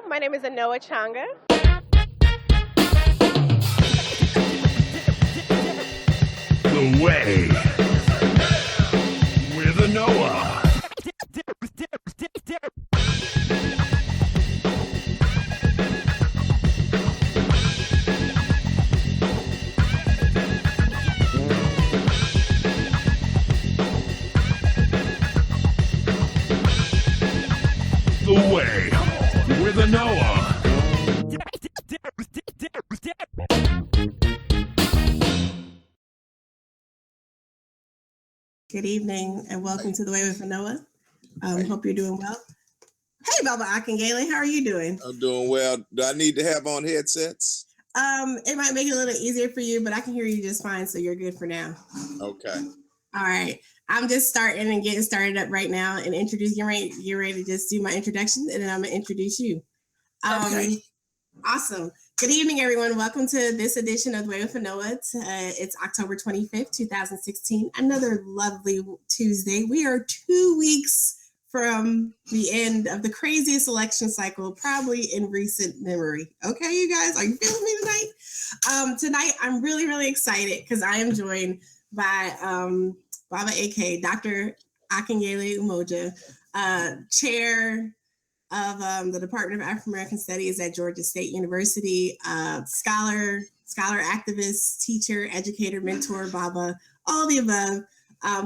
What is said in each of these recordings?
my name is Anoa Changa. The Way with Anoa. The Way with Anoa. Good evening and welcome to The Way with Anoa. Hope you're doing well. Hey, Baba Akinyele, how are you doing? I'm doing well. Do I need to have on headsets? It might make it a little easier for you, but I can hear you just fine, so you're good for now. Okay. All right. I'm just starting and getting started up right now and introduce you. You're ready to just do my introduction, and then I'm gonna introduce you. Okay. Awesome. Good evening, everyone. Welcome to this edition of The Way with Anoa. It's October 25th, 2016. Another lovely Tuesday. We are 2 weeks from the end of the craziest election cycle, probably in recent memory. Okay, you guys, are you feeling me tonight? Tonight, I'm really, really excited because I am joined by Baba ACA, Dr. Akinyele Umoja, chair of the Department of African American Studies at Georgia State University, scholar, activist, teacher, educator, mentor, Baba, all the above.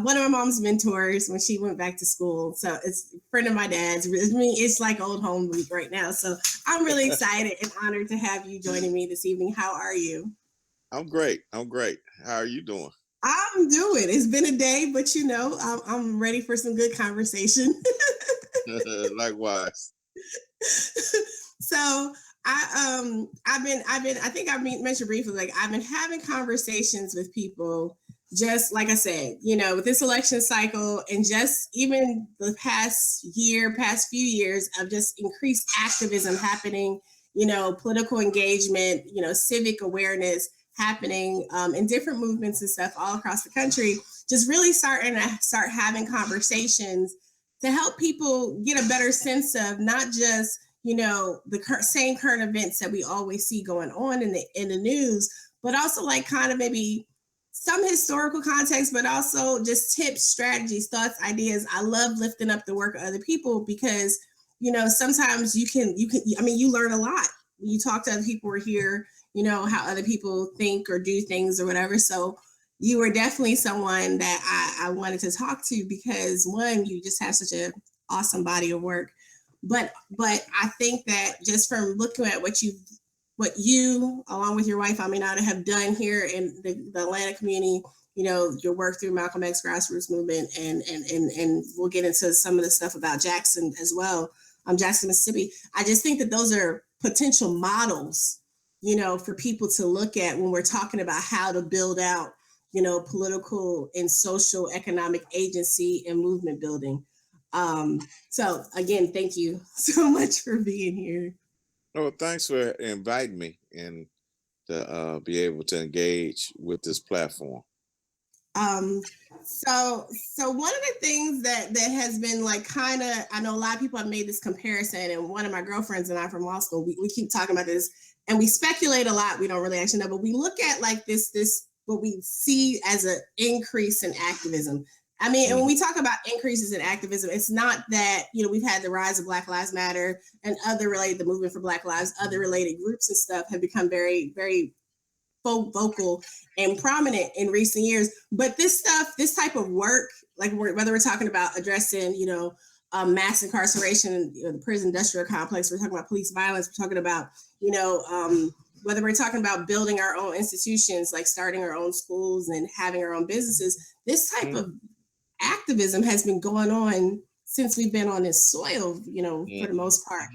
One of my mom's mentors when she went back to school. So it's a friend of my dad's. It's like old home week right now. So I'm really excited and honored to have you joining me this evening. How are you? I'm great. How are you doing? I'm doing. It's been a day, but I'm ready for some good conversation. Likewise. So I think I mentioned briefly, like I've been having conversations with people, just like I said, with this election cycle and just even the past few years of just increased activism happening, political engagement, civic awareness happening in different movements and stuff all across the country, just really start having conversations to help people get a better sense of not just, the same current events that we always see going on in the news, but also like kind of maybe some historical context, but also just tips, strategies, thoughts, ideas. I love lifting up the work of other people because, sometimes you learn a lot when you talk to other people or hear, how other people think or do things or whatever. So you were definitely someone that I wanted to talk to because one, you just have such an awesome body of work. But I think that just from looking at what you, along with your wife, Aminata, have done here in the Atlanta community, your work through Malcolm X grassroots movement, and we'll get into some of the stuff about Jackson as well, Jackson, Mississippi. I just think that those are potential models, for people to look at when we're talking about how to build out, political and social economic agency and movement building. So again, thank you so much for being here. Oh, thanks for inviting me and to be able to engage with this platform. So one of the things that has been like kind of, I know a lot of people have made this comparison, and one of my girlfriends and I from law school, we keep talking about this and we speculate a lot. We don't really actually know, but we look at like this what we see as an increase in activism. I mean, and when we talk about increases in activism, it's not that, we've had the rise of Black Lives Matter and the movement for Black Lives, other related groups and stuff have become very, very vocal and prominent in recent years. But this type of work, like whether we're talking about addressing, mass incarceration, the prison industrial complex, we're talking about police violence, we're talking about, whether we're talking about building our own institutions, like starting our own schools and having our own businesses, this type of activism has been going on since we've been on this soil, for the most part.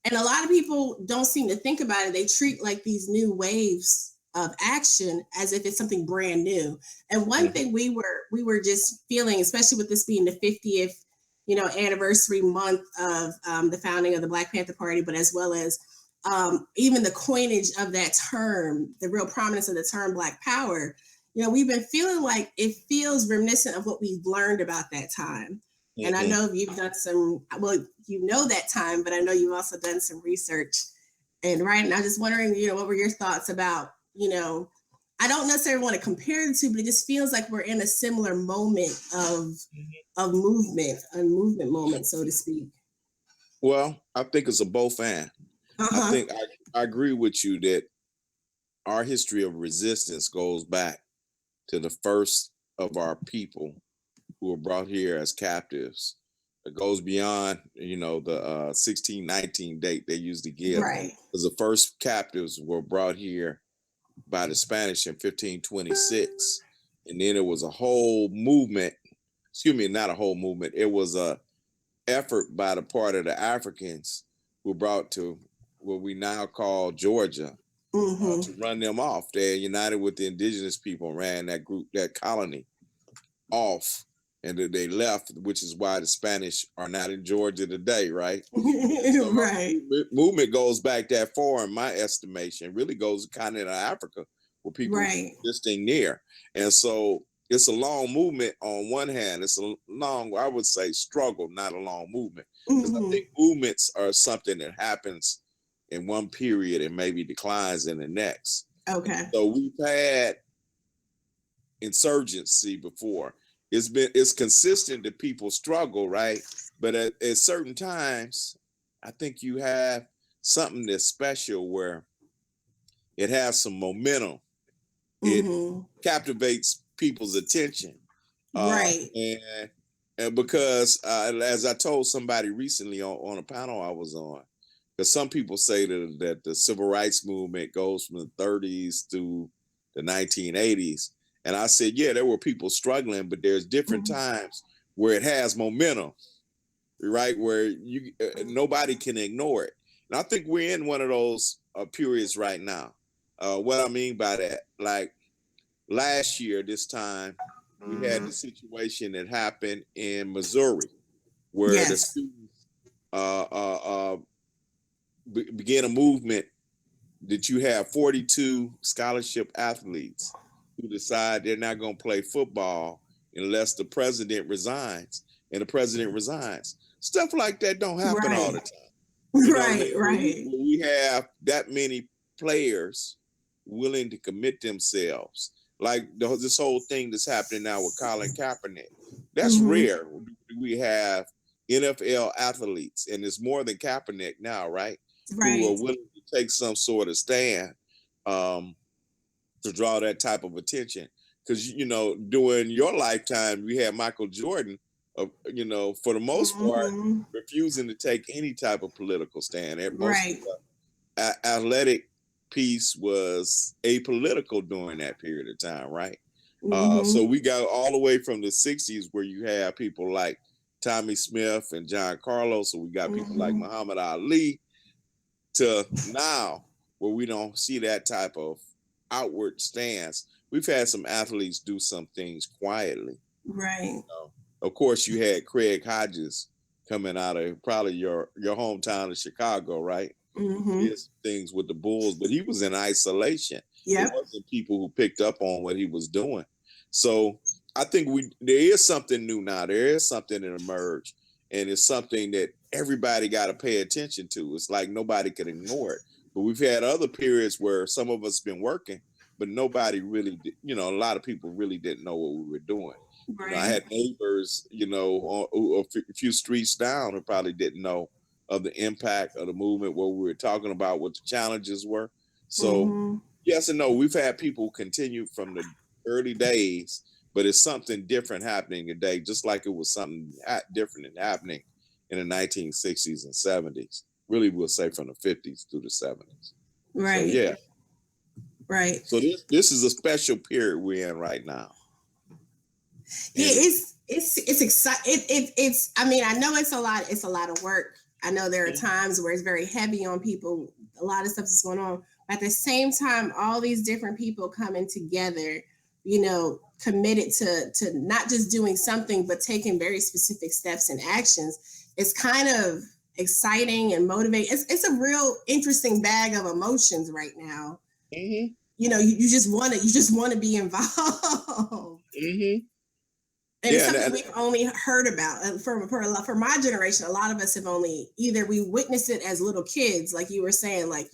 And a lot of people don't seem to think about it. They treat like these new waves of action as if it's something brand new. And one thing we were just feeling, especially with this being the 50th, anniversary month of the founding of the Black Panther Party, but as well as even the coinage of that term, the real prominence of the term Black Power, we've been feeling like it feels reminiscent of what we've learned about that time. And I Mhm. know you've done some, well, you know that time, but I know you've also done some research. And right now, just wondering, what were your thoughts about, I don't necessarily want to compare the two, but it just feels like we're in a similar moment of movement, a movement moment, so to speak. Well, I think it's a both and. I Uh-huh. think I agree with you that our history of resistance goes back to the first of our people who were brought here as captives. It goes beyond, the 1619 date they usually give, Right. because the first captives were brought here by the Spanish in 1526, and then it was a whole movement. Excuse me, not a whole movement. It was a effort by the part of the Africans who brought to what we now call Georgia Mm-hmm. to run them off. They united with the indigenous people and ran that group, that colony, off, and they left, which is why the Spanish are not in Georgia today, right? So Right. movement goes back that far, in my estimation. It really goes to the continent of Africa, where people Right. existing near. And so it's a long movement on one hand. It's a long, I would say, struggle, not a long movement. Because I think movements are something that happens in one period and maybe declines in the next. Okay. So we've had insurgency before. It's consistent that people struggle, right? But at certain times, I think you have something that's special where it has some momentum. It captivates people's attention. Right. And because as I told somebody recently on a panel I was on, because some people say that the civil rights movement goes from the 30s to the 1980s. And I said, yeah, there were people struggling, but there's different times where it has momentum, right? Where nobody can ignore it. And I think we're in one of those periods right now. What I mean by that, like last year, this time, we had the situation that happened in Missouri, where the Yes. students began a movement that you have 42 scholarship athletes who decide they're not going to play football unless the president resigns, and the president resigns. Stuff like that don't happen all the time. Right. We have that many players willing to commit themselves. Like this whole thing that's happening now with Colin Kaepernick. That's rare. We have NFL athletes, and it's more than Kaepernick now, right? Who are willing to take some sort of stand to draw that type of attention. Because, during your lifetime, we had Michael Jordan, for the most part, refusing to take any type of political stand. And most of the athletic piece was apolitical during that period of time, right? So we got all the way from the 60s where you have people like Tommy Smith and John Carlos, so we got people like Muhammad Ali, to now where we don't see that type of outward stance. We've had some athletes do some things quietly. Right. Of course, you had Craig Hodges coming out of probably your hometown of Chicago, right? Did things with the Bulls, but he was in isolation. Yep. It wasn't people who picked up on what he was doing. So I think there is something new now. There is something that emerged, and it's something that everybody got to pay attention to. It's like nobody could ignore it. But we've had other periods where some of us been working, but nobody really, a lot of people really didn't know what we were doing. Right. I had neighbors, a few streets down who probably didn't know of the impact of the movement, what we were talking about, what the challenges were. So yes and no, we've had people continue from the early days, but it's something different happening today, just like it was something different and happening in the 1960s and 70s. Really, we'll say from the 50s through the 70s. Right. So, yeah. Right. So this is a special period we're in right now. Yeah, it's exciting. It's I mean, I know it's a lot of work. I know there are times where it's very heavy on people. A lot of stuff is going on. But at the same time, all these different people coming together, committed to not just doing something, but taking very specific steps and actions. It's kind of exciting and motivating. It's a real interesting bag of emotions right now. You just want to be involved. And it's something we've only heard about. For my generation, a lot of us have only either we witnessed it as little kids, like you were saying, like,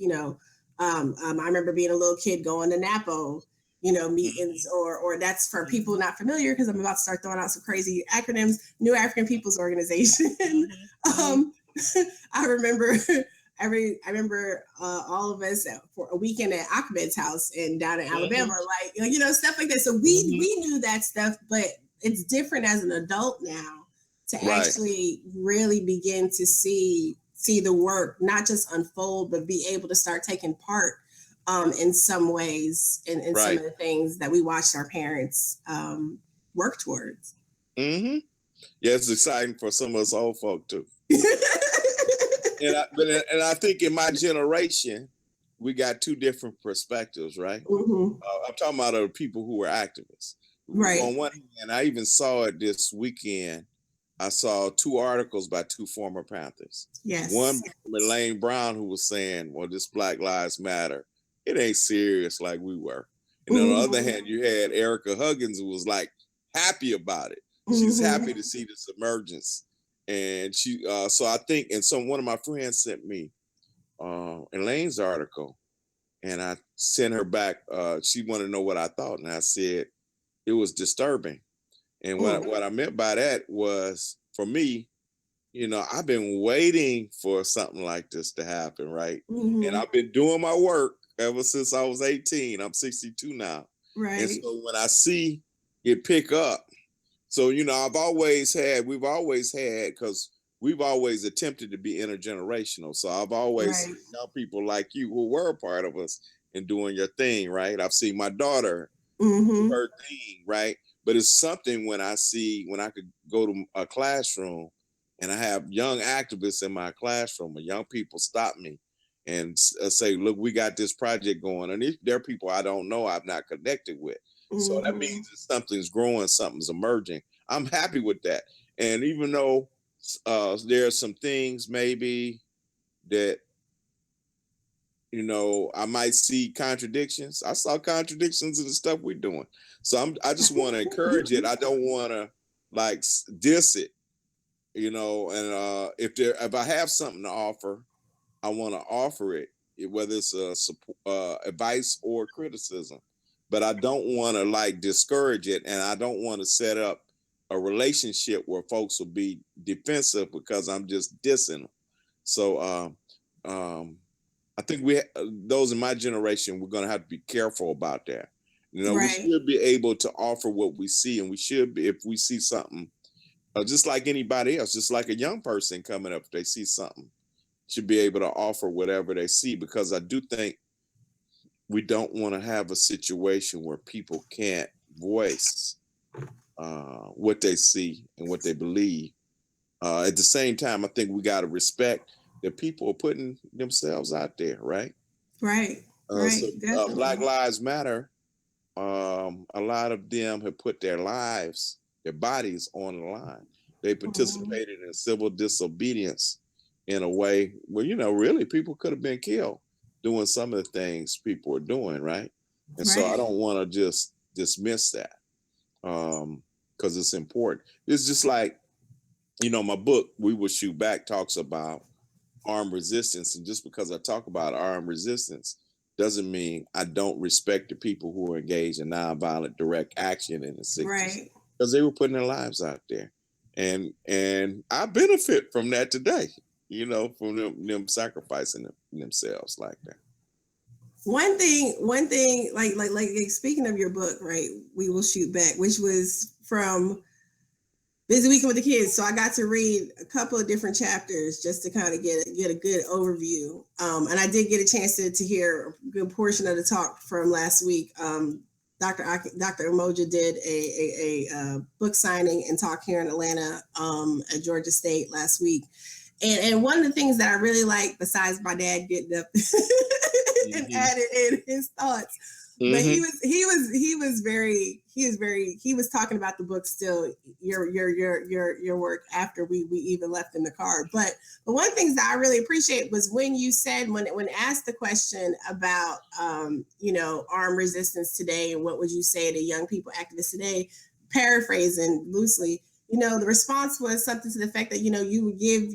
I remember being a little kid going to NAPO, meetings, or that's for people not familiar, because I'm about to start throwing out some crazy acronyms, New African People's Organization. I remember all of us for a weekend at Ahmed's house and down in Alabama, stuff like that. So we knew that stuff, but it's different as an adult now to actually really begin to see the work not just unfold, but be able to start taking part in some ways in some of the things that we watched our parents work towards. Mm-hmm. Yeah, it's exciting for some of us old folk too. And I think in my generation, we got two different perspectives, right? Mm-hmm. I'm talking about the people who were activists. Right. On one hand, I even saw it this weekend. I saw two articles by two former Panthers. Yes. One, Elaine Brown, who was saying, well, this Black Lives Matter. It ain't serious like we were. And on the other hand, you had Erica Huggins, who was like happy about it. She's happy to see this emergence. And she, so I think, and so one of my friends sent me Elaine's article, and I sent her back. She wanted to know what I thought, and I said it was disturbing. And what I meant by that was, for me, I've been waiting for something like this to happen, right? And I've been doing my work ever since I was 18. I'm 62 now. Right. And so when I see it pick up, so, we've always had, because we've always attempted to be intergenerational. So I've always seen young people like you who were a part of us and doing your thing, right? I've seen my daughter do her thing, right? But it's something when I could go to a classroom and I have young activists in my classroom, and young people stop me and say, look, we got this project going. And there are people I don't know, I've not connected with. So that means that something's growing, something's emerging. I'm happy with that. And even though there are some things maybe that, I might see contradictions. I saw contradictions in the stuff we're doing. So I just want to encourage it. I don't want to diss it, and if I have something to offer, I want to offer it, whether it's advice or criticism. But I don't want to discourage it, and I don't want to set up a relationship where folks will be defensive because I'm just dissing them. So I think those in my generation, we're going to have to be careful about that. We should be able to offer what we see, and we should be, if we see something, just like anybody else, just like a young person coming up, if they see something, should be able to offer whatever they see, because I do think we don't want to have a situation where people can't voice what they see and what they believe. At the same time, I think we got to respect that people are putting themselves out there, right? Right. So, Black Lives Matter, a lot of them have put their bodies on the line. They participated in civil disobedience in a way where, really people could have been killed doing some of the things people are doing, right? And so I don't want to just dismiss that because it's important. It's just like, my book, We Will Shoot Back, talks about armed resistance. And just because I talk about armed resistance doesn't mean I don't respect the people who are engaged in nonviolent direct action in the 60s. Because they were putting their lives out there. And I benefit from that today, from them sacrificing themselves like that. One thing, like speaking of your book, right? We Will Shoot Back, which was from Busy Weekend with the Kids. So I got to read a couple of different chapters just to kind of get a good overview. And I did get a chance to hear a good portion of the talk from last week. Dr. Umoja did a book signing and talk here in Atlanta at Georgia State last week. And one of the things that I really like, besides my dad getting up and added in his thoughts, but he was talking about the book still, your work after we even left in the car. But one of the things that I really appreciate was when you said, when asked the question about armed resistance today and what would you say to young people, activists today, paraphrasing loosely, the response was something to the fact that, you would give,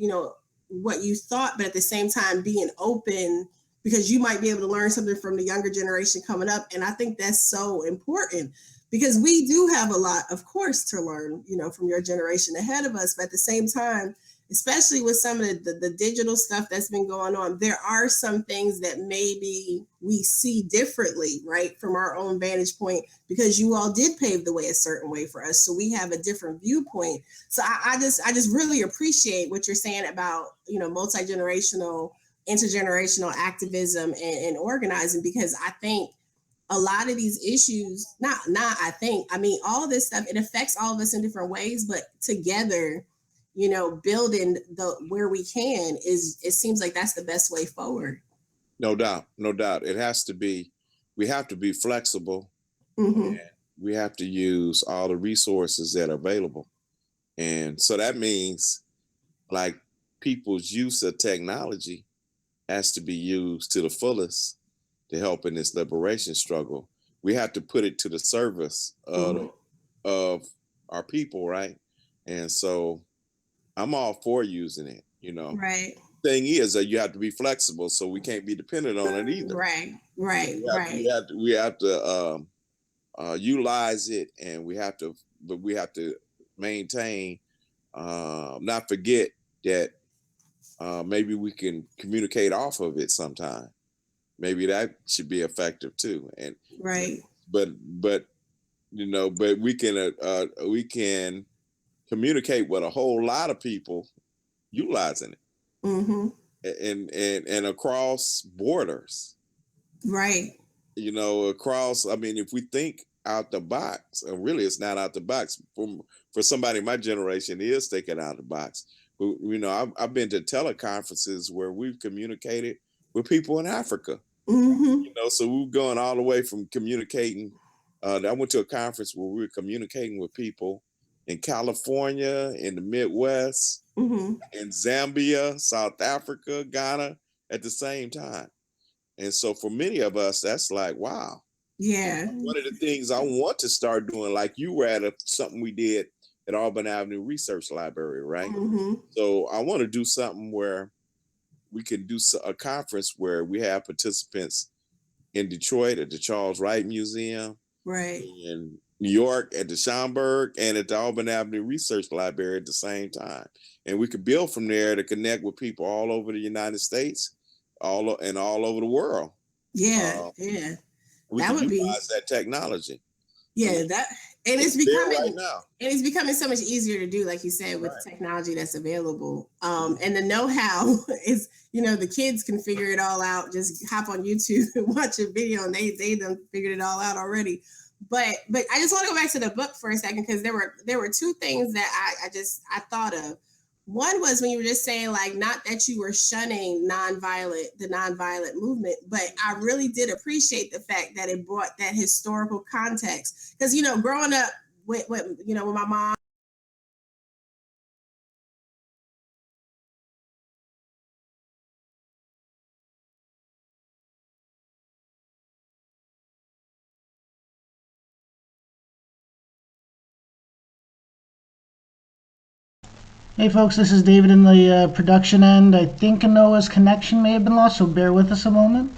what you thought, but at the same time being open because you might be able to learn something from the younger generation coming up. And I think that's so important because we do have a lot, of course, to learn, from your generation ahead of us. But at the same time, especially with some of the digital stuff that's been going on, there are some things that maybe we see differently, right, from our own vantage point, because you all did pave the way a certain way for us. So we have a different viewpoint. So I just really appreciate what you're saying about, multi-generational, intergenerational activism and organizing, because I think a lot of these issues, I mean, all this stuff, it affects all of us in different ways, but together, building where we can it seems like that's the best way forward. No doubt. It has to be, we have to be flexible. Mm-hmm. And we have to use all the resources that are available. And so that means like people's use of technology has to be used to the fullest to help in this liberation struggle. We have to put it to the service of our people, right? And so I'm all for using it, Right. Thing is that you have to be flexible, so we can't be dependent on it either. Right. We have to utilize it, and we have to maintain, not forget that maybe we can communicate off of it sometime. Maybe that should be effective too. And right. But we can communicate with a whole lot of people utilizing it. Mm-hmm. And across borders. Right. Across, I mean, if we think out the box, and really it's not out the box. For somebody my generation, it is thinking out the box. But, I've been to teleconferences where we've communicated with people in Africa. Mm-hmm. So we're going all the way from communicating. I went to a conference where we were communicating with people in California, in the Midwest, Mm-hmm. in Zambia, South Africa, Ghana at the same time. And so for many of us, that's like, wow. Yeah. One of the things I want to start doing, like you were at something we did at Auburn Avenue Research Library, right? Mm-hmm. So I want to do something where we can do a conference where we have participants in Detroit at the Charles Wright Museum, right, in New York at the Schomburg, and at the Auburn Avenue Research Library at the same time. And we could build from there to connect with people all over the United States, all over the world. Yeah. We that can would utilize that technology. Yeah, it's becoming right now. And it's becoming so much easier to do, like you said, with technology that's available. And the know-how is, the kids can figure it all out. Just hop on YouTube and watch a video, and they done figured it all out already. But I just want to go back to the book for a second, because there were two things that I thought of. One was when you were just saying, like, not that you were shunning the nonviolent movement, but I really did appreciate the fact that it brought that historical context. Because, growing up with my mom, Hey folks, this is David in the production end. I think Anoa's connection may have been lost, so bear with us a moment.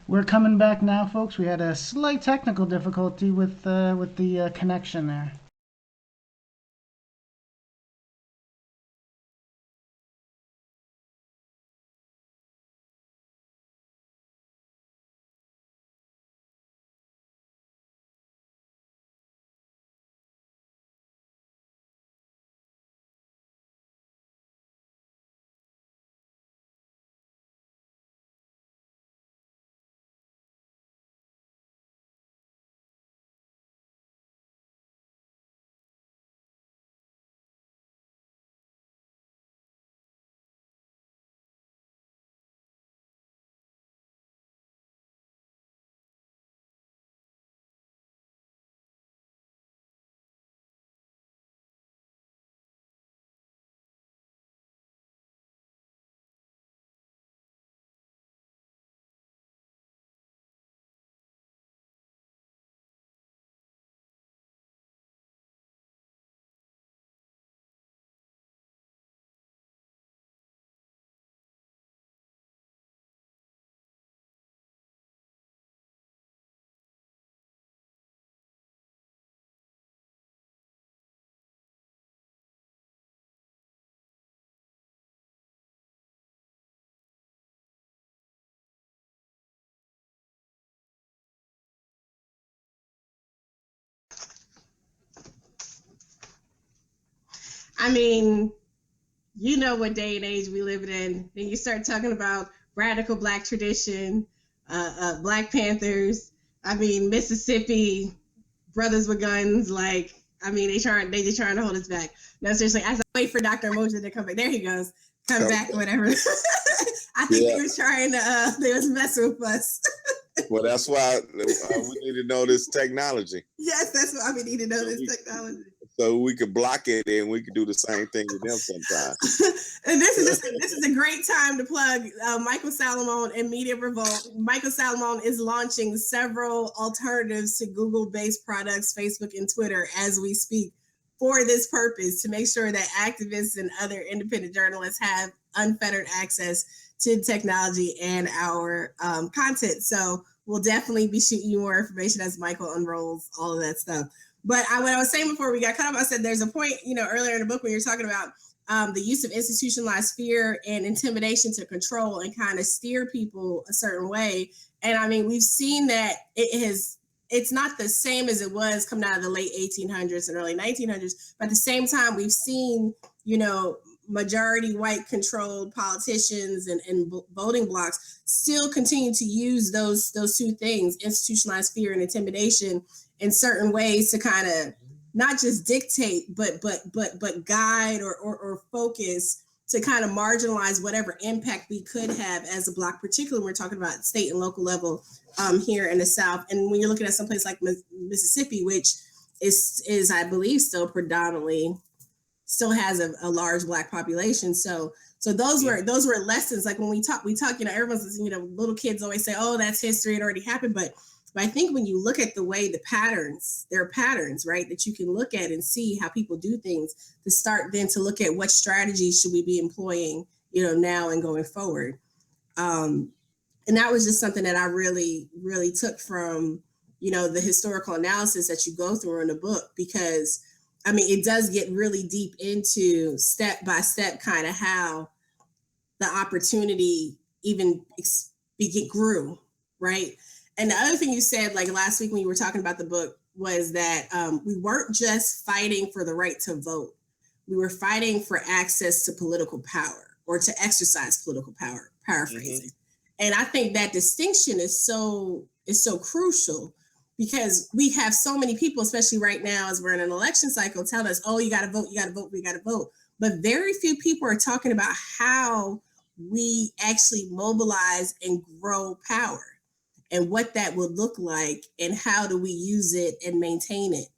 We're coming back now, folks. We had a slight technical difficulty with the connection there. I mean, you know what day and age we live in. Then you start talking about radical Black tradition, Black Panthers. I mean, Mississippi brothers with guns. Like, I mean, they just trying to hold us back. No, seriously, as I wait for Dr. Umoja to come back, there he goes, come back, whatever. I think they was trying to, they was messing with us. Well, that's why we need to know this technology. Yes, that's why we need to know this technology. So we could block it and we could do the same thing with them sometimes. And this is a great time to plug Michael Salomon and Media Revolt. Michael Salomon is launching several alternatives to Google-based products, Facebook and Twitter, as we speak, for this purpose, to make sure that activists and other independent journalists have unfettered access to technology and our content. So we'll definitely be shooting you more information as Michael unrolls all of that stuff. But what I was saying before we got cut off, I said there's a point, earlier in the book when you're talking about the use of institutionalized fear and intimidation to control and kind of steer people a certain way. And I mean, we've seen that it's not the same as it was coming out of the late 1800s and early 1900s. But at the same time, we've seen, majority white controlled politicians and voting blocks still continue to use those two things, institutionalized fear and intimidation, in certain ways to kind of not just dictate, but guide or focus to kind of marginalize whatever impact we could have as a block, particularly when we're talking about state and local level here in the South. And when you're looking at some place like Mississippi, which is I believe still predominantly still has a large Black population. So those were lessons. Like when we talk, everyone's, little kids always say, oh, that's history, it already happened. But I think when you look at the way there are patterns, right, that you can look at and see how people do things, to start then to look at what strategies should we be employing, now and going forward. And that was just something that I really, really took from, the historical analysis that you go through in the book, because I mean, it does get really deep into step by step kind of how the opportunity even grew, right? And the other thing you said, like last week when you were talking about the book, was that we weren't just fighting for the right to vote. We were fighting for access to political power, or to exercise political power, paraphrasing. Mm-hmm. And I think that distinction is so crucial, because we have so many people, especially right now as we're in an election cycle, telling us, oh, you got to vote, we got to vote. But very few people are talking about how we actually mobilize and grow power, and what that would look like, and how do we use it and maintain it,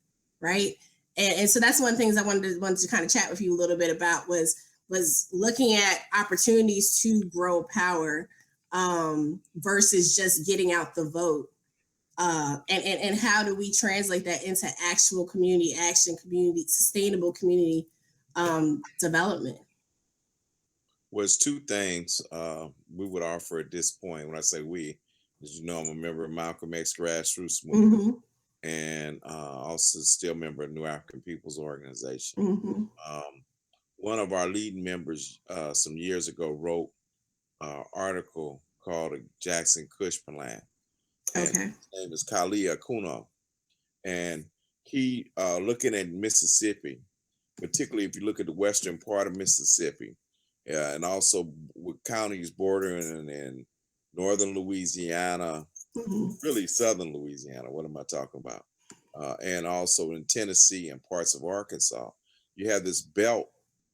right? And so that's one of the things I wanted to kind of chat with you a little bit about, was looking at opportunities to grow power versus just getting out the vote. And how do we translate that into actual community action, sustainable community development? Was two things we would offer at this point. When I say we, as you know, I'm a member of Malcolm X grassroots movement, Mm-hmm. and also still a member of New African People's Organization. Mm-hmm. Um, One of our leading members some years ago wrote an article called the Jackson Kush Plan, and Okay. his name is Kalia Kuno, and he looking at Mississippi, particularly if you look at the western part of Mississippi, and also with counties bordering in northern Louisiana, Mm-hmm. really southern Louisiana. What am I talking about? And also in Tennessee and parts of Arkansas, you have this belt,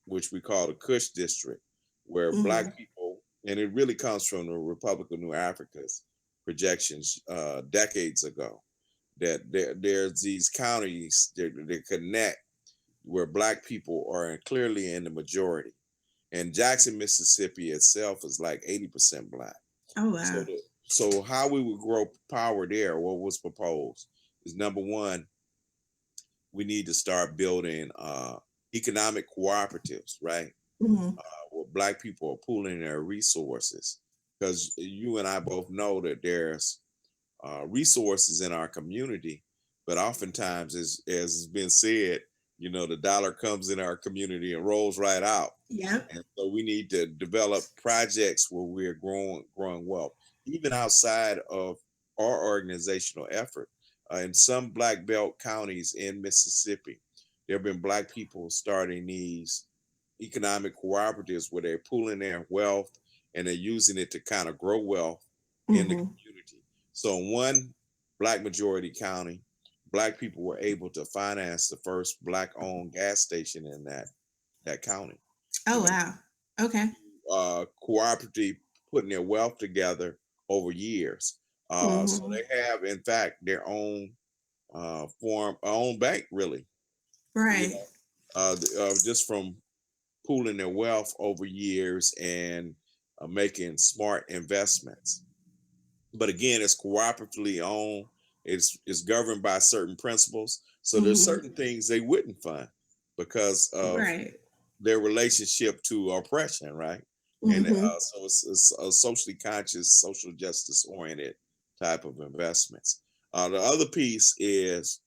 which we call the Kush District, where Mm-hmm. Black people, and it really comes from the Republic of New Africa's projections decades ago, that there's these counties that connect where Black people are clearly in the majority. And Jackson, Mississippi itself is like 80% Black. Oh So, wow. so how we would grow power there, what was proposed is number one, we need to start building economic cooperatives, right? Mm-hmm. Where Black people are pooling their resources. Because you and I both know that there's resources in our community, but oftentimes, as has been said, the dollar comes in our community and rolls right out. Yep. And so we need to develop projects where we're growing wealth, even outside of our organizational effort. In some Black Belt counties in Mississippi, there have been Black people starting these economic cooperatives where they're pooling their wealth and they're using it to kind of grow wealth in the Mm-hmm. community. So in one Black majority county, Black people were able to finance the first Black owned gas station in that county. You Oh know, wow. Okay. cooperative putting their wealth together over years. So Mm-hmm. they have, in fact, their own own bank, really. You Right. know, just from pooling their wealth over years and making smart investments. But again, it's cooperatively owned. It's governed by certain principles. So there's Mm-hmm. certain things they wouldn't fund because of Right. their relationship to oppression, right? And Mm-hmm. so it's a socially conscious, social justice oriented type of investments. The other piece is,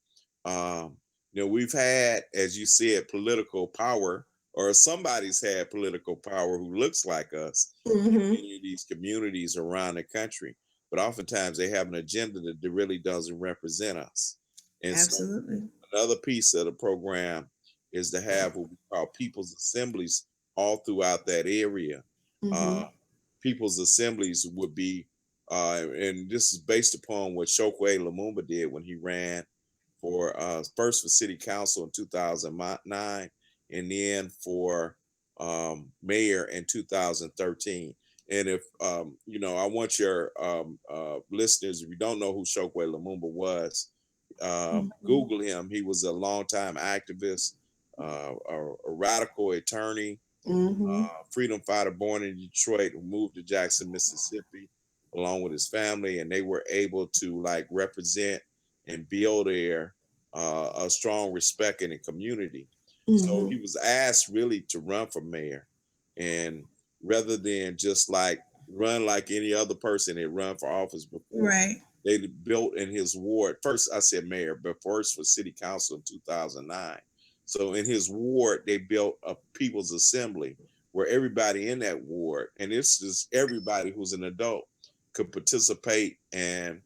um, we've had, as you said, political power, or somebody's had political power who looks like us in Mm-hmm. many of these communities around the country. But oftentimes they have an agenda that really doesn't represent us. And so Absolutely. another piece of the program is to have what we call people's assemblies all throughout that area. Mm-hmm. Uh, People's assemblies would be, and this is based upon what Chokwe Lumumba did when he ran for first for city council in 2009, and then for mayor in 2013. And if I want your listeners, if you don't know who Chokwe Lumumba was, Mm-hmm. Google him. He was a longtime activist, a radical attorney, Mm-hmm. freedom fighter born in Detroit, who moved to Jackson, Mississippi, along with his family, and they were able to like represent and build a strong respect in the community. So Mm-hmm. he was asked really to run for mayor, and rather than just like run like any other person that run for office before, Right. they built in his ward. First, I said mayor, but first for city council in 2009. So in his ward, they built a people's assembly where everybody in that ward, and this is everybody who's an adult, could participate and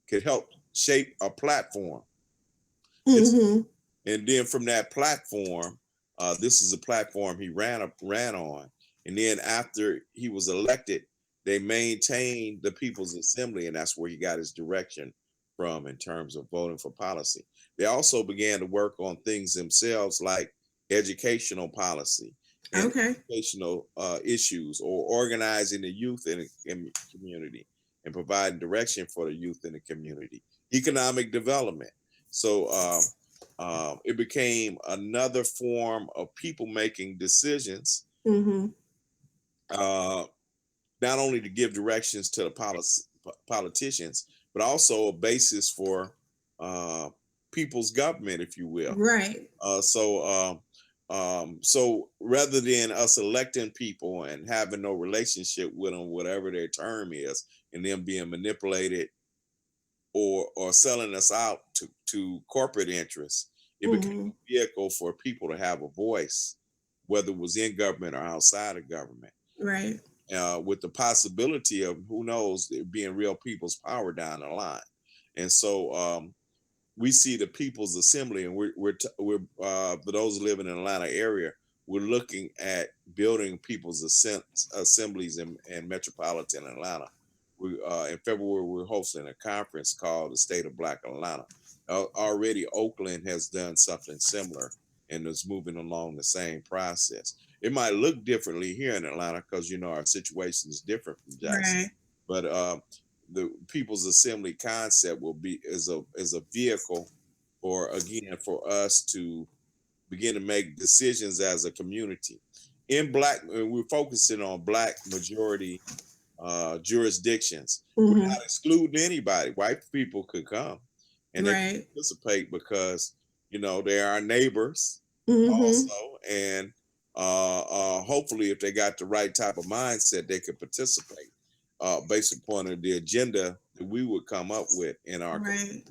could help shape a platform. It's Mm-hmm. And then from that platform, this is a platform he ran on. And then after he was elected, they maintained the People's Assembly, and that's where he got his direction from in terms of voting for policy. They also began to work on things themselves like educational policy and Okay. educational issues, or organizing the youth in the community and providing direction for the youth in the community, economic development. So it became another form of people making decisions, Mm-hmm. uh, not only to give directions to the politicians, but also a basis for people's government, if you will. Right. So So rather than us electing people and having no relationship with them, whatever their term is, and them being manipulated or selling us out to corporate interests, it became a vehicle for people to have a voice, whether it was in government or outside of government. Right. With the possibility of, who knows, there being real people's power down the line. And so we see the People's Assembly, and we're for those living in the Atlanta area, we're looking at building people's assemblies in metropolitan Atlanta. We in February we're hosting a conference called the State of Black Atlanta. Already Oakland has done something similar and is moving along the same process. It might look differently here in Atlanta because our situation is different from Jackson, Right. but the People's Assembly concept will be is a vehicle for us to begin to make decisions as a community. We're focusing on Black majority jurisdictions. We're not excluding anybody. White people could come and they can participate because they're our neighbors also, and hopefully if they got the right type of mindset, they could participate based upon the agenda that we would come up with in our community.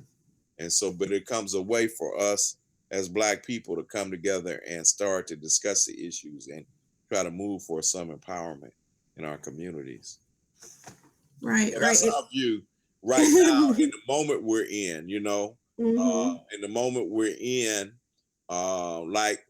And so, but it comes a way for us as Black people to come together and start to discuss the issues and try to move for some empowerment in our communities. Right. And that's our view right now in the moment we're in, in the moment we're in, like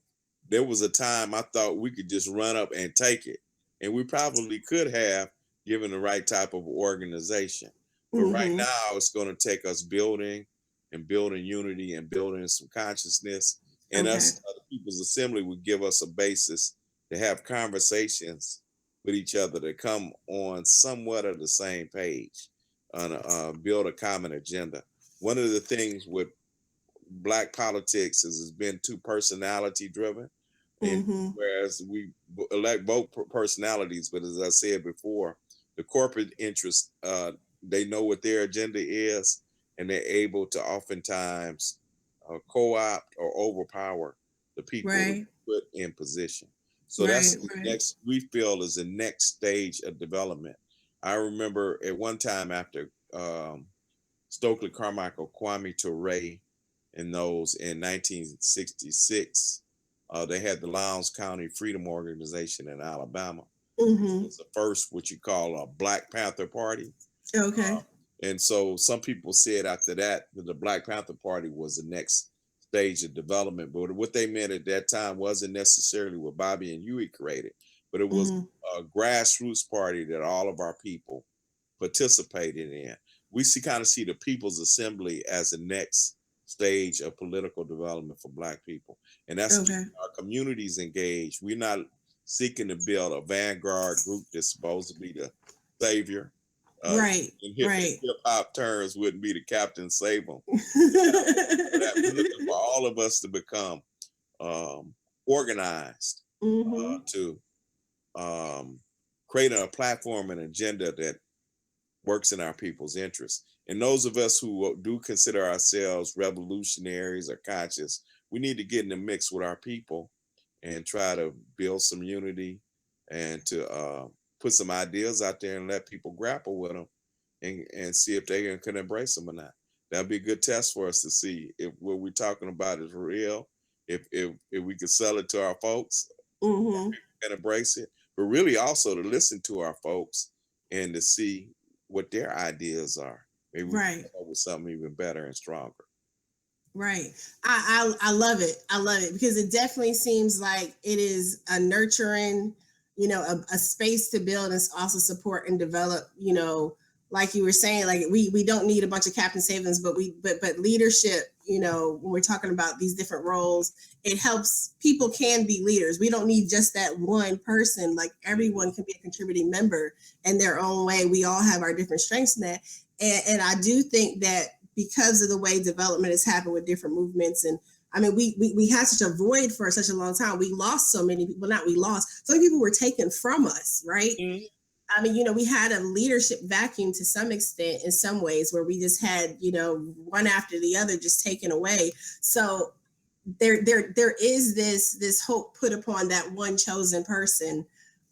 there was a time I thought we could just run up and take it. And we probably could have, given the right type of organization. But right now it's going to take us building unity and building some consciousness. And us, the People's Assembly, would give us a basis to have conversations with each other to come on somewhat of the same page and build a common agenda. One of the things with Black politics is it's been too personality driven. And whereas we elect both personalities, but as I said before, the corporate interests, they know what their agenda is, and they're able to oftentimes co-opt or overpower the people to put in position. So that's the next, we feel, is the next stage of development. I remember at one time after Stokely Carmichael, Kwame Ture, and those in 1966, they had the Lowndes County Freedom Organization in Alabama. It was the first, what you call, a Black Panther Party. And so some people said after that the Black Panther Party was the next stage of development. But what they meant at that time wasn't necessarily what Bobby and Huey created, but it was a grassroots party that all of our people participated in. We kind of see the People's Assembly as the next stage of political development for Black people. And that's our communities engaged. We're not seeking to build a vanguard group that's supposed to be the savior. In hip-hop terms, wouldn't be the Captain Save 'em. We're looking for all of us to become organized to create a platform and agenda that works in our people's interests. And those of us who do consider ourselves revolutionaries or conscious, we need to get in the mix with our people and try to build some unity and to put some ideas out there and let people grapple with them and see if they can embrace them or not. That'd be a good test for us to see if what we're talking about is real, if we can sell it to our folks and embrace it, but really also to listen to our folks and to see what their ideas are. Maybe we can come up with something even better and stronger. Right. I love it. I love it because it definitely seems like it is a nurturing, a space to build and also support and develop, like you were saying, like we don't need a bunch of Captain Savings, but leadership, when we're talking about these different roles, it helps people can be leaders. We don't need just that one person. Like everyone can be a contributing member in their own way. We all have our different strengths in that. And I do think that because of the way development has happened with different movements, and I mean, we had such a void for such a long time. We lost so many people. Some people were taken from us, right? I mean, we had a leadership vacuum to some extent in some ways where we just had, one after the other just taken away. So there is this hope put upon that one chosen person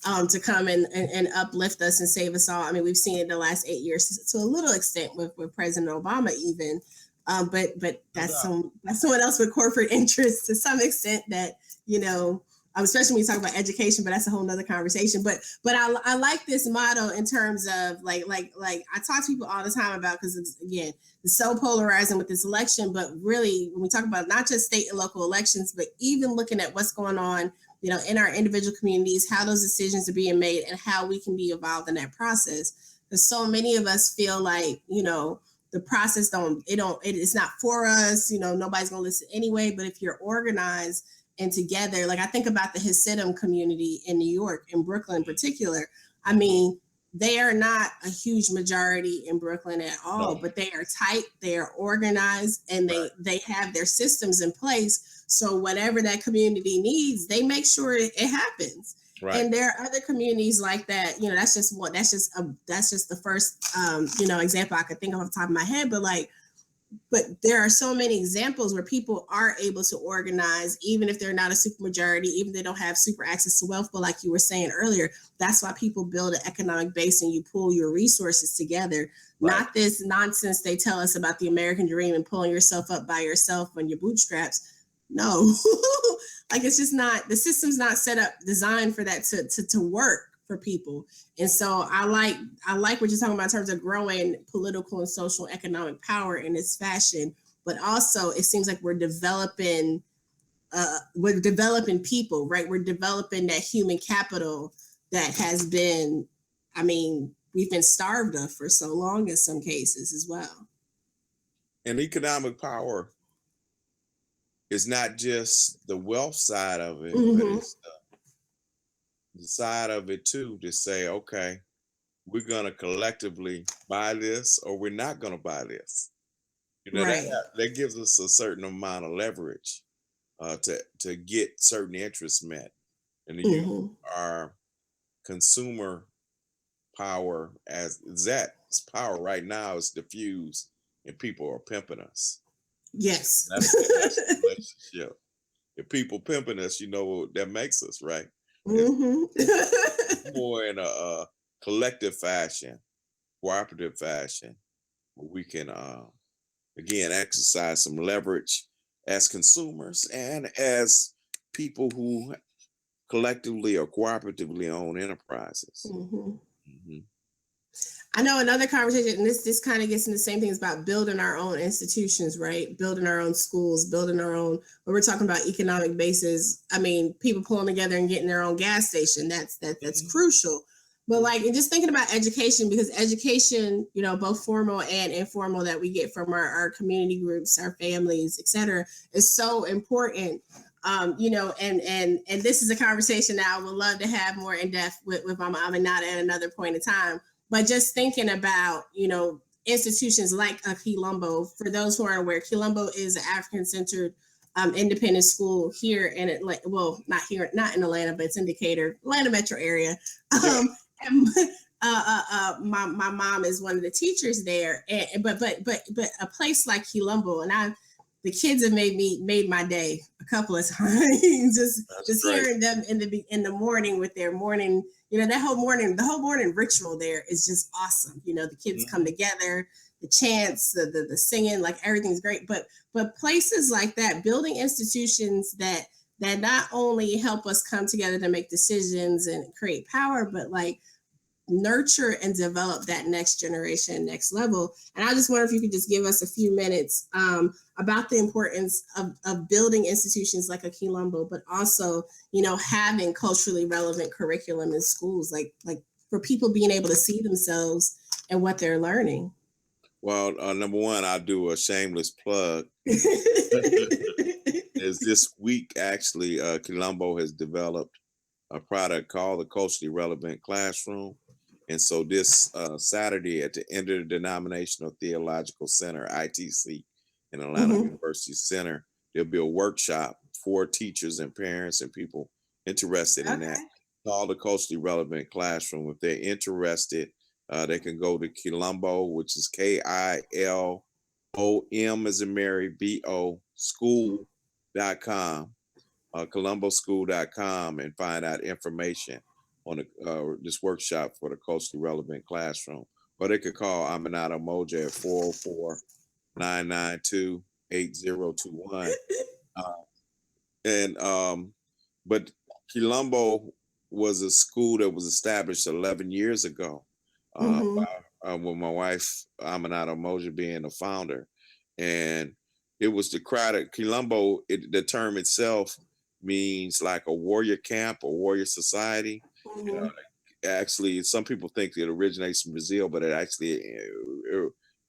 to come and uplift us and save us all. I mean, we've seen it in the last 8 years to a little extent with President Obama even. But that's someone else with corporate interests to some extent that, especially when you talk about education, but that's a whole nother conversation. But I like this motto in terms of like I talk to people all the time about, because it's so polarizing with this election, but really when we talk about not just state and local elections, but even looking at what's going on, in our individual communities, how those decisions are being made and how we can be involved in that process. Because so many of us feel like, the process it's not for us, nobody's gonna listen anyway. But if you're organized and together, like I think about the Hasidim community in New York, in Brooklyn in particular, I mean, they are not a huge majority in Brooklyn at all, but they are tight, they are organized, and they have their systems in place. So whatever that community needs, they make sure it happens. Right. And there are other communities like that. That's just the first example I could think of off the top of my head. But there are so many examples where people are able to organize, even if they're not a super majority, even if they don't have super access to wealth. But like you were saying earlier, that's why people build an economic base and you pool your resources together. Right. Not this nonsense they tell us about the American dream and pulling yourself up by yourself on your bootstraps. No, like it's just not, the system's not designed for that to work for people. And so I like what you're talking about in terms of growing political and social economic power in this fashion, but also it seems like we're developing people, right? We're developing that human capital that has been, we've been starved of for so long in some cases as well. And economic power is not just the wealth side of it, but it's the side of it too, to say, okay, we're going to collectively buy this or we're not going to buy this. Right. That gives us a certain amount of leverage to get certain interests met. And our consumer power power right now is diffused and people are pimping us. Yes. That's the relationship. If people pimping us, that makes us, right? More in a collective fashion, cooperative fashion, where we can again exercise some leverage as consumers and as people who collectively or cooperatively own enterprises. I know another conversation, and this kind of gets into the same thing, is about building our own institutions, right? Building our own schools, building our own, when we're talking about economic bases, people pulling together and getting their own gas station, that's crucial. But and just thinking about education, because education, both formal and informal that we get from our community groups, our families, et cetera, is so important. And this is a conversation that I would love to have more in depth with Mama Aminata at another point in time. But just thinking about, institutions like a Quilombo, for those who aren't aware, Quilombo is an African-centered independent school here in Atlanta. Well, not in Atlanta, but it's in Decatur, Atlanta metro area. And my mom is one of the teachers there. But a place like Quilombo, and the kids have made my day a couple of times. just hearing them in the morning with their morning. The whole morning ritual there is just awesome. The kids come together, the chants, the singing, like everything's great. But places like that, building institutions that not only help us come together to make decisions and create power, but nurture and develop that next generation, next level. And I just wonder if you could just give us a few minutes about the importance of building institutions like a Quilombo, but also, having culturally relevant curriculum in schools, like for people being able to see themselves and what they're learning. Well, number one, I'll do a shameless plug. Is this week, actually, Quilombo has developed a product called the Culturally Relevant Classroom. And so this Saturday at the Interdenominational Theological Center, ITC, in Atlanta University Center, there'll be a workshop for teachers and parents and people interested in that, called the Culturally Relevant Classroom. If they're interested, they can go to Quilombo, which is KILOM as in Mary, BO, school.org. columboschool.com, and find out information on this workshop for the culturally relevant classroom. Or they could call Aminata Umoja at 404-992-8021. But Quilombo was a school that was established 11 years ago Mm-hmm. with my wife Aminata Umoja being the founder, and it was the crowd. Quilombo, the term itself means like a warrior camp or warrior society. Mm-hmm. Actually, some people think it originates in Brazil, but it actually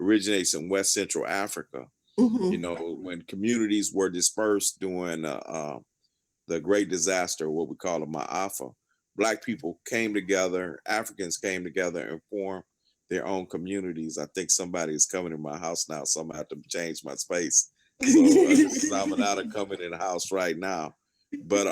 originates in West Central Africa. Mm-hmm. When communities were dispersed during the great disaster, what we call a Ma'afa, Black people came together, Africans came together and formed their own communities. I think somebody is coming in my house now, so I'm gonna have to change my space. So I'm not coming in the house right now. But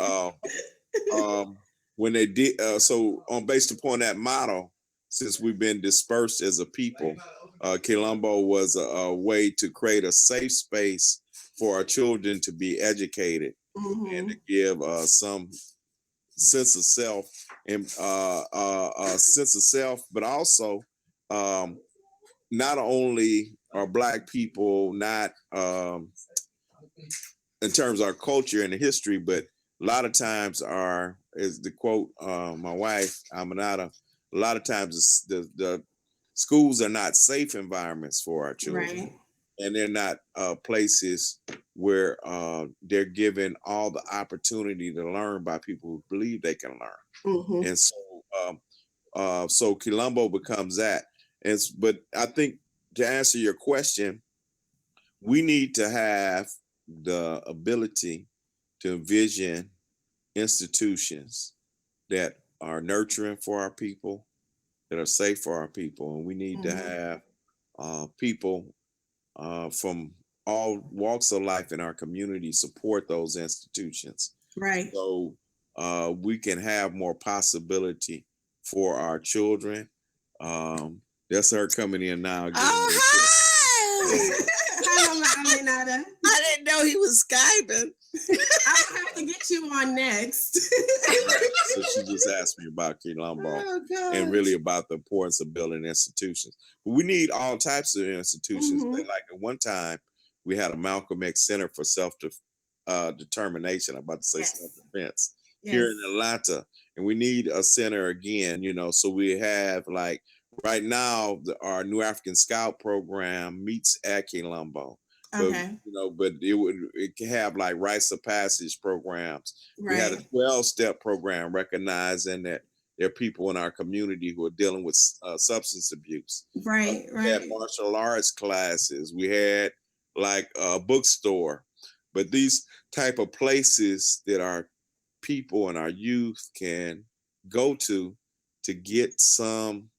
when they did, so on based upon that model, since we've been dispersed as a people, Quilombo was a way to create a safe space for our children to be educated and to give some sense of self and sense of self, but also not only are Black people not in terms of our culture and the history, but a lot of times is the quote my wife Aminata, a lot of times the schools are not safe environments for our children. Right. And they're not places where they're given all the opportunity to learn by people who believe they can learn. Mm-hmm. And so Quilombo becomes that. But I think to answer your question, we need to have the ability to envision institutions that are nurturing for our people, that are safe for our people. And we need to have people from all walks of life in our community support those institutions. Right. So we can have more possibility for our children. That's her coming in now. Oh, hi! Hello, Aminata. I didn't know he was Skyping. I'll have to get you on next. So she just asked me about Quilombo Oh, and really about the importance of building institutions. But we need all types of institutions. Like at one time, we had a Malcolm X Center for Self-Determination. I'm about to say self-defense here in Atlanta. And we need a center again, so we have like right now, our New African Scout program meets at Quilombo. Okay. But it can have like rites of passage programs. Right. We had a 12-step program recognizing that there are people in our community who are dealing with substance abuse. Right. We had martial arts classes. We had like a bookstore. But these type of places that our people and our youth can go to get some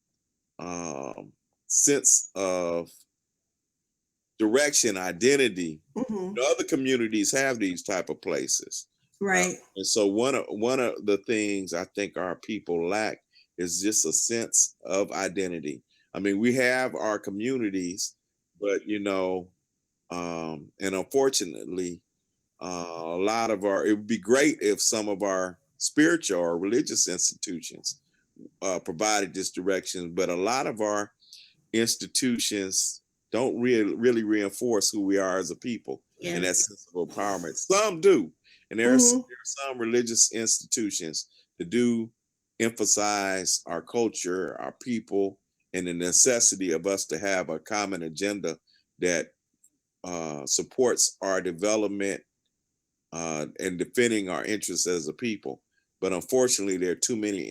sense of direction, identity. Other communities have these type of places, right? And so one of the things I think our people lack is just a sense of identity. I mean, we have our communities, but and unfortunately, a lot of it would be great if some of our spiritual or religious institutions provided this direction, but a lot of our institutions don't really reinforce who we are as a people and that sense of empowerment. Some do, and there are some religious institutions that do emphasize our culture, our people, and the necessity of us to have a common agenda that supports our development and defending our interests as a people. But unfortunately, there are too many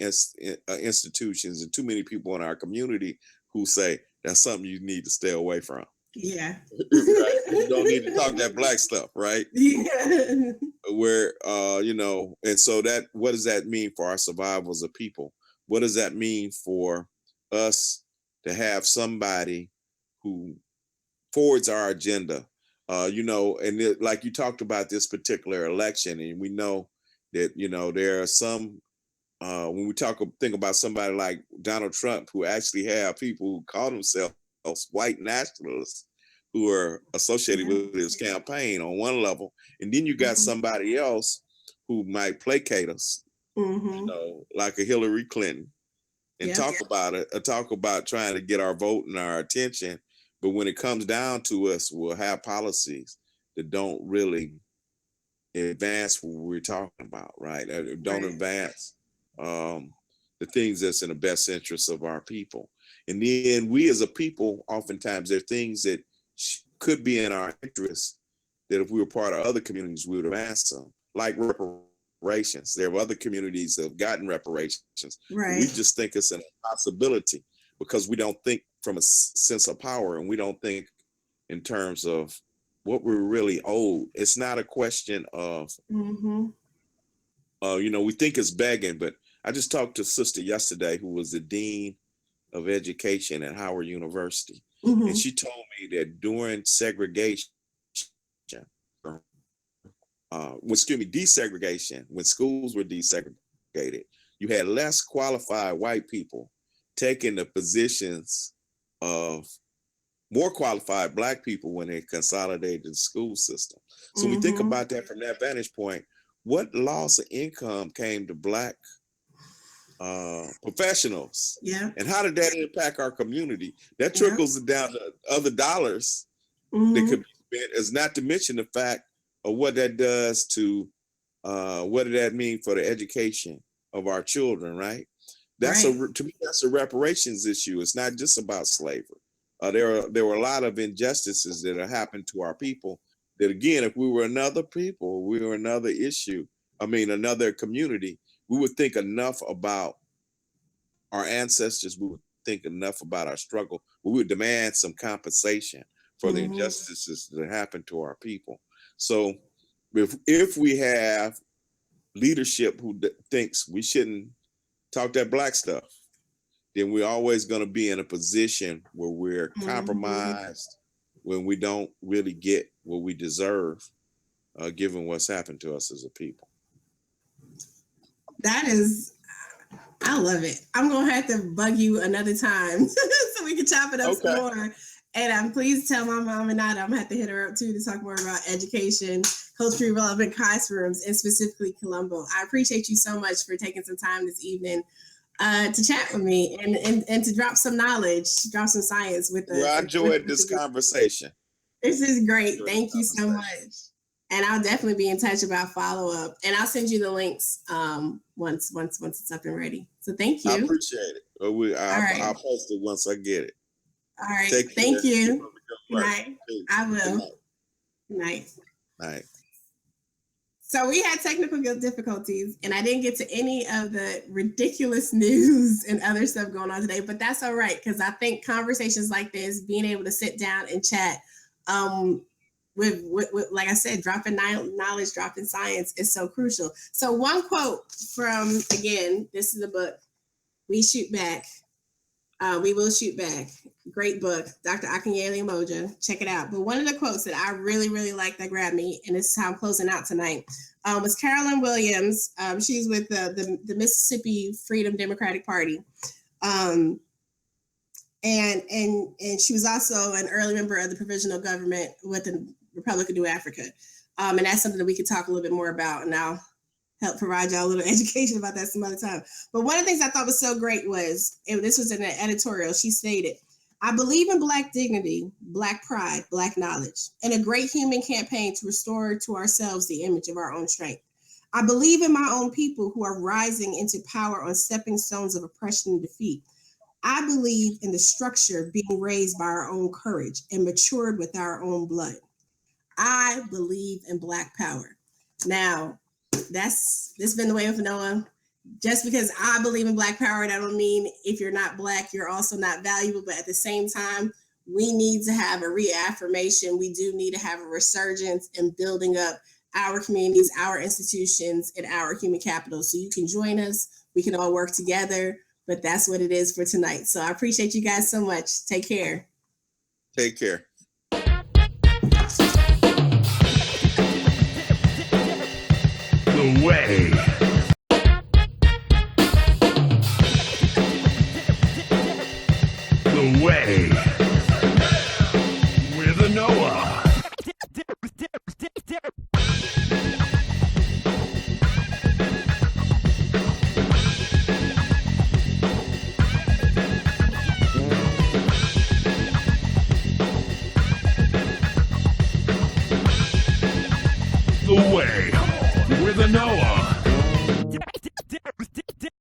institutions and too many people in our community who say that's something you need to stay away from. Yeah. Right? You don't need to talk that Black stuff, right? Yeah. Where, and so what does that mean for our survival as a people? What does that mean for us to have somebody who forwards our agenda? And like you talked about this particular election, and we know that, there are some, when we think about somebody like Donald Trump, who actually have people who call themselves white nationalists, who are associated with his campaign on one level, and then you got somebody else who might placate us, you know, like a Hillary Clinton, and talk about it, talk about trying to get our vote and our attention. But when it comes down to us, we'll have policies that don't really advance what we're talking about, right? Don't advance the things that's in the best interest of our people. And then we as a people, oftentimes there are things that could be in our interest that if we were part of other communities, we would advance them, like reparations. There are other communities that have gotten reparations. Right. We just think it's an impossibility because we don't think from a sense of power, and we don't think in terms of what we're really owed. It's not a question of, you know, we think it's begging, but I just talked to a sister yesterday who was the dean of education at Howard University. And she told me that during segregation, desegregation, when schools were desegregated, you had less qualified white people taking the positions of more qualified Black people when they consolidated the school system. So we think about that from that vantage point. What loss of income came to Black professionals? And how did that impact our community? That trickles down to other dollars that could be spent, as not to mention the fact of what that does to, what did that mean for the education of our children, right? That's to me, that's a reparations issue. It's not just about slavery. There were a lot of injustices that have happened to our people that, again, if we were another people, we were another issue, another community, we would think enough about our ancestors, we would think enough about our struggle, we would demand some compensation for the injustices that happened to our people. So if we have leadership who thinks we shouldn't talk that Black stuff, then we're always going to be in a position where we're compromised, when we don't really get what we deserve, given what's happened to us as a people. That is, I love it. I'm going to have to bug you another time so we can chop it up some more. And please tell my mom and Nada I'm going to have to hit her up too to talk more about education, culturally relevant classrooms, and specifically Colombo. I appreciate you so much for taking some time this evening to chat with me and to drop some knowledge, drop some science with us. Well, I enjoyed this conversation. This is great. Thank you so much. And I'll definitely be in touch about follow-up. And I'll send you the links once it's up and ready. So thank you. I appreciate it. I'll post it once I get it. All right. Thank you. Good night. I will. Good night. Night. So we had technical difficulties, and I didn't get to any of the ridiculous news and other stuff going on today, but that's all right, because I think conversations like this, being able to sit down and chat with like I said, dropping knowledge, dropping science is so crucial. So one quote from, again, this is a book, We Shoot Back. We Will Shoot Back. Great book, Dr. Akinyele Umoja. Check it out. But one of the quotes that I really, really liked that grabbed me, and this is how I'm closing out tonight, was Carolyn Williams. She's with the Mississippi Freedom Democratic Party. And she was also an early member of the provisional government with the Republic of New Africa. And that's something that we could talk a little bit more about, and I'll help provide y'all a little education about that some other time. But one of the things I thought was so great was, and this was in an editorial, she stated, "I believe in Black dignity, Black pride, Black knowledge, and a great human campaign to restore to ourselves the image of our own strength. I believe in my own people who are rising into power on stepping stones of oppression and defeat. I believe in the structure being raised by our own courage and matured with our own blood. I believe in Black power." Now, this been the way with Anoa. Just because I believe in Black power, that don't mean if you're not Black, you're also not valuable. But at the same time, we need to have a reaffirmation. We do need to have a resurgence in building up our communities, our institutions, and our human capital. So you can join us. We can all work together. But that's what it is for tonight. So I appreciate you guys so much. Take care. Take care. The way. The way. With Anoa. The Way with Anoa